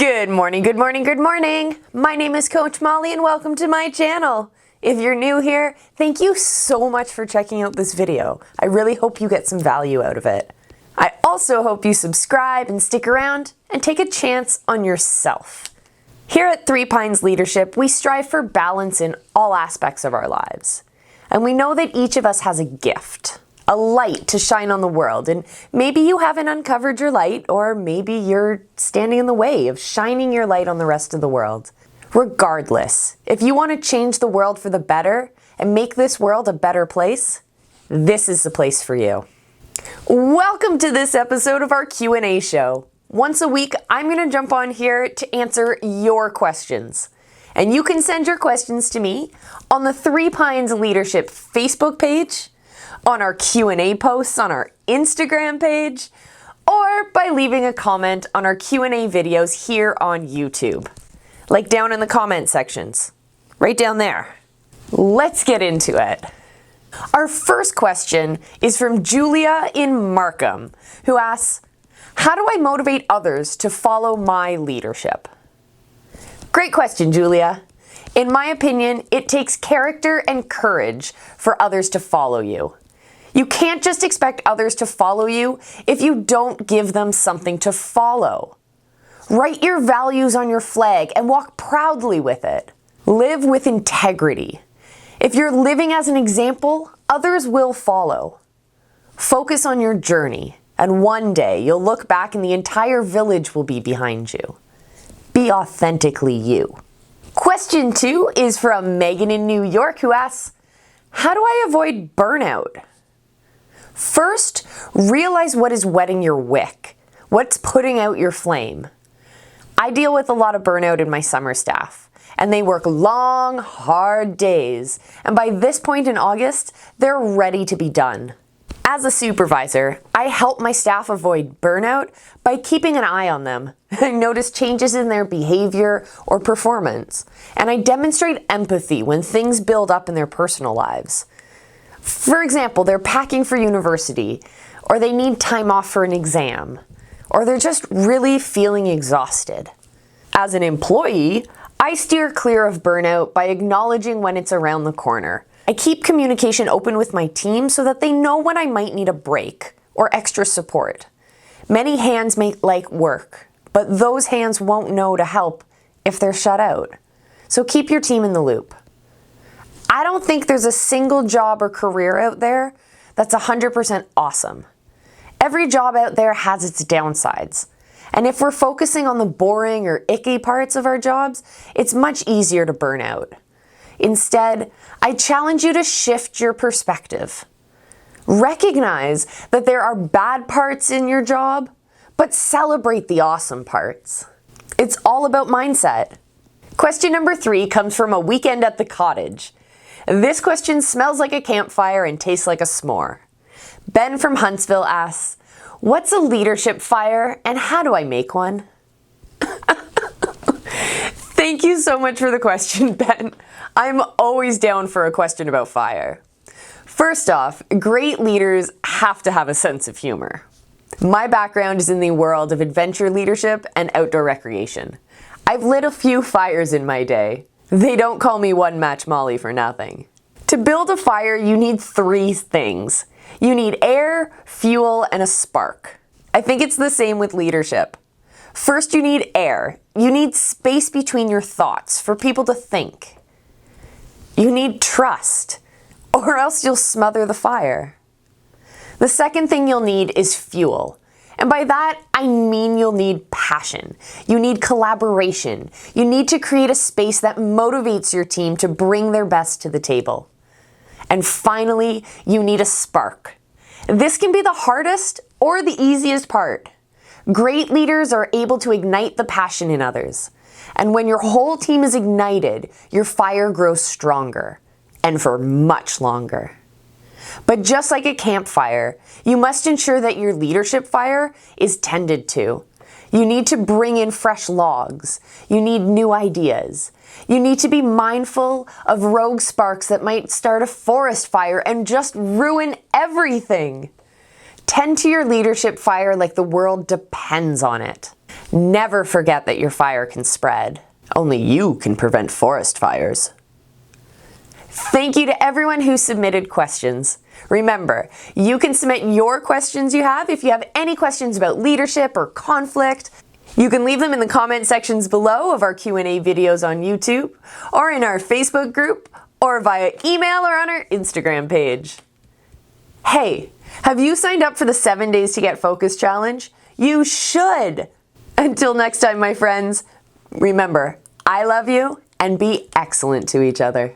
Good morning, good morning, good morning. My name is Coach Molly and welcome to my channel. If you're new here, thank you so much for checking out this video. I really hope you get some value out of it. I also hope you subscribe and stick around and take a chance on yourself. Here at Three Pines Leadership, we strive for balance in all aspects of our lives. And we know that each of us has a gift, a light to shine on the world. And maybe you haven't uncovered your light, or maybe you're standing in the way of shining your light on the rest of the world. Regardless, if you want to change the world for the better and make this world a better place, this is the place for you. Welcome to this episode of our Q&A show. Once a week, I'm going to jump on here to answer your questions. And you can send your questions to me on the Three Pines Leadership Facebook page, on our Q&A posts on our Instagram page, or by leaving a comment on our Q&A videos here on YouTube. Like down in the comment sections, right down there. Let's get into it. Our first question is from Julia in Markham, who asks, how do I motivate others to follow my leadership? Great question, Julia. In my opinion, it takes character and courage for others to follow you. You can't just expect others to follow you if you don't give them something to follow. Write your values on your flag and walk proudly with it. Live with integrity. If you're living as an example, others will follow. Focus on your journey, and one day you'll look back and the entire village will be behind you. Be authentically you. Question 2 is from Megan in New York, who asks, how do I avoid burnout? First, realize what is wetting your wick, what's putting out your flame. I deal with a lot of burnout in my summer staff, and they work long, hard days, and by this point in August, they're ready to be done. As a supervisor, I help my staff avoid burnout by keeping an eye on them. I notice changes in their behavior or performance, and I demonstrate empathy when things build up in their personal lives. For example, they're packing for university, or they need time off for an exam, or they're just really feeling exhausted. As an employee, I steer clear of burnout by acknowledging when it's around the corner. I keep communication open with my team so that they know when I might need a break or extra support. Many hands make light work, but those hands won't know to help if they're shut out. So keep your team in the loop. I don't think there's a single job or career out there that's 100% awesome. Every job out there has its downsides. And if we're focusing on the boring or icky parts of our jobs, it's much easier to burn out. Instead, I challenge you to shift your perspective. Recognize that there are bad parts in your job, but celebrate the awesome parts. It's all about mindset. Question number 3 comes from a weekend at the cottage. This question smells like a campfire and tastes like a s'more. Ben from Huntsville asks, what's a leadership fire and how do I make one? Thank you so much for the question, Ben. I'm always down for a question about fire. First off, great leaders have to have a sense of humor. My background is in the world of adventure leadership and outdoor recreation. I've lit a few fires in my day. They don't call me One Match Molly for nothing. To build a fire, you need 3 things. You need air, fuel, and a spark. I think it's the same with leadership. First, you need air. You need space between your thoughts for people to think. You need trust, or else you'll smother the fire. The second thing you'll need is fuel. And by that, I mean you'll need passion. You need collaboration. You need to create a space that motivates your team to bring their best to the table. And finally, you need a spark. This can be the hardest or the easiest part. Great leaders are able to ignite the passion in others. And when your whole team is ignited, your fire grows stronger and for much longer. But just like a campfire, you must ensure that your leadership fire is tended to. You need to bring in fresh logs. You need new ideas. You need to be mindful of rogue sparks that might start a forest fire and just ruin everything. Tend to your leadership fire like the world depends on it. Never forget that your fire can spread. Only you can prevent forest fires. Thank you to everyone who submitted questions. Remember, you can submit your questions you have if you have any questions about leadership or conflict. You can leave them in the comment sections below of our Q&A videos on YouTube, or in our Facebook group, or via email or on our Instagram page. Hey, have you signed up for the 7 Days to Get Focused challenge? You should! Until next time, my friends, remember, I love you, and be excellent to each other.